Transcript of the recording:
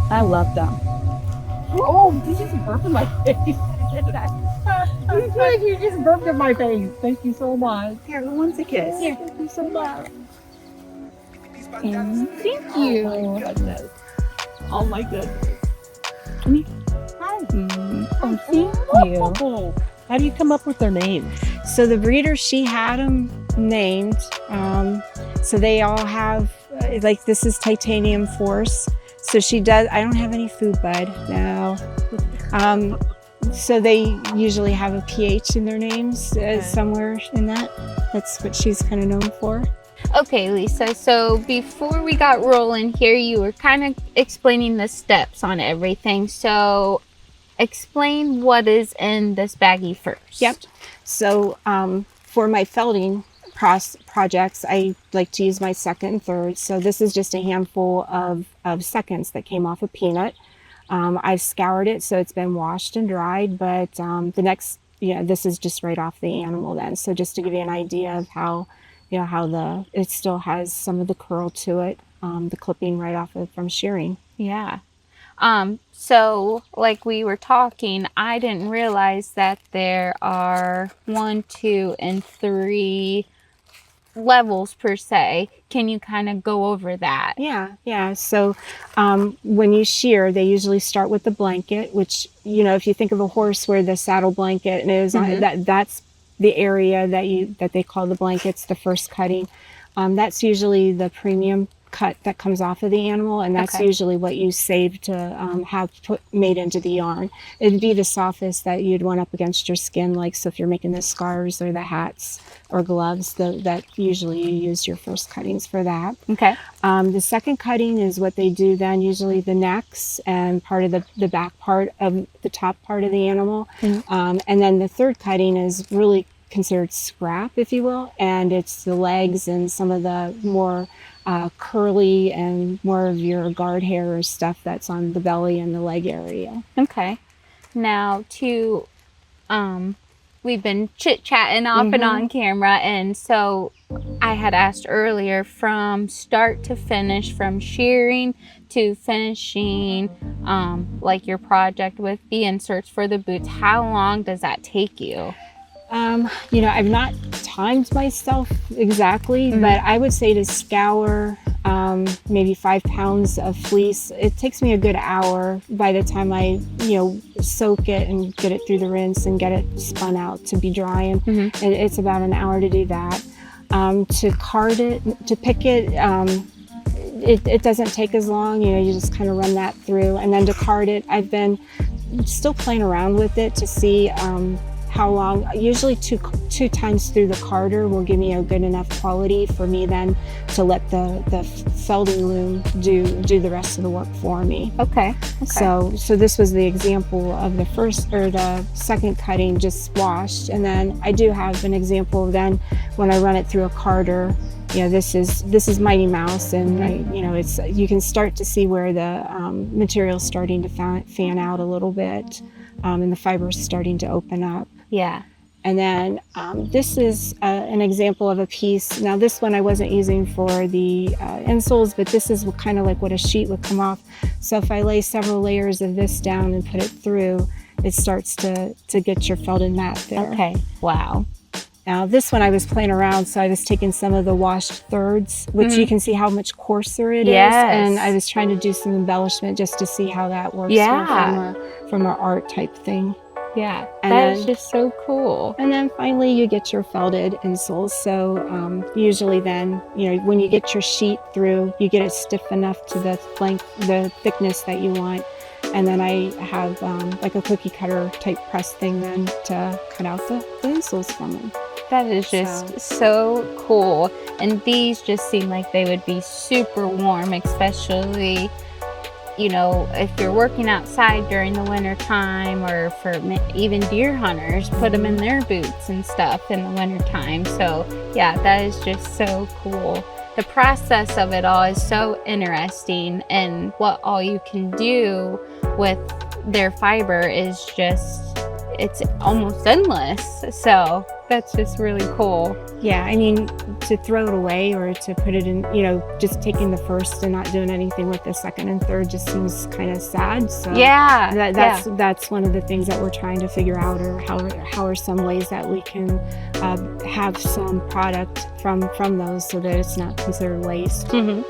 I love them. Oh, you just burped in my face. You did. You just burped in my face. Thank you so much. Here, who wants a kiss? Here. Thank you so much. And thank you. Oh my goodness. Oh my goodness. Come here. Hi. Oh, thank you. How do you come up with their names? So the breeder, she had them named. So they all have, like this is titanium force. So she does, I don't have any food bud, no. So they usually have a pH in their names somewhere in that. That's what she's kind of known for. Okay, Lisa, so before we got rolling here, you were kind of explaining the steps on everything. So explain what is in this baggie first. Yep. So for my felting projects, I like to use my second and third. So this is just a handful of seconds that came off a peanut. I've scoured it, so it's been washed and dried, but the next, this is just right off the animal then. So just to give you an idea of how, how it still has some of the curl to it, the clipping right off of from shearing. Yeah. So like we were talking, I didn't realize that there are 1, 2, and 3 levels per se. Can you kind of go over that? Yeah. So when you shear, they usually start with the blanket, which, if you think of a horse where the saddle blanket is, that's the area that they call the blankets, the first cutting. That's usually the premium cut that comes off of the animal, and that's usually what you save to have made into the yarn. It'd be the softest that you'd want up against your skin, like so if you're making the scarves or the hats or gloves, that usually you use your first cuttings for that. Okay. The second cutting is what they do then, usually the necks and part of the back part of the top part of the animal. And then the third cutting is really considered scrap, if you will, and it's the legs and some of the more curly and more of your guard hair or stuff that's on the belly and the leg area. Okay. Now we've been chit-chatting off and on camera, and so I had asked earlier, from start to finish, from shearing to finishing like your project with the inserts for the boots, how long does that take you? I've not timed myself exactly, but I would say to scour maybe 5 pounds of fleece, it takes me a good hour by the time I, soak it and get it through the rinse and get it spun out to be drying. It's about an hour to do that. To card it, to pick it, it doesn't take as long. You just kind of run that through. And then to card it, I've been still playing around with it to see how long. Usually two times through the carder will give me a good enough quality for me then to let the felting loom do the rest of the work for me. Okay. So this was the example of the first or the second cutting just washed, and then I do have an example of then when I run it through a carder. This is Mighty Mouse, and it's, you can start to see where the material's starting to fan out a little bit, and the fiber's starting to open up. Yeah. And then this is an example of a piece. Now this one I wasn't using for the insoles, but this is kind of like what a sheet would come off. So if I lay several layers of this down and put it through, it starts to get your felted mat there. Okay. Wow. Now this one I was playing around, so I was taking some of the washed thirds, which you can see how much coarser it is. And I was trying to do some embellishment just to see how that works from an art type thing. Yeah, and that is just so cool. And then finally you get your felted insoles. So usually then, when you get your sheet through, you get it stiff enough to the thickness that you want. And then I have like a cookie cutter type press thing then to cut out the insoles from them. That is just so cool. And these just seem like they would be super warm, especially if you're working outside during the winter time, or for even deer hunters, put them in their boots and stuff in the winter time. So yeah, that is just so cool. The process of it all is so interesting, and what all you can do with their fiber is just, it's almost endless. So that's just really cool. Yeah, I mean, to throw it away or to put it in, just taking the first and not doing anything with the second and third just seems kind of sad. So Yeah, that's one of the things that we're trying to figure out, or how are some ways that we can have some product from those so that it's not considered waste. Mm-hmm.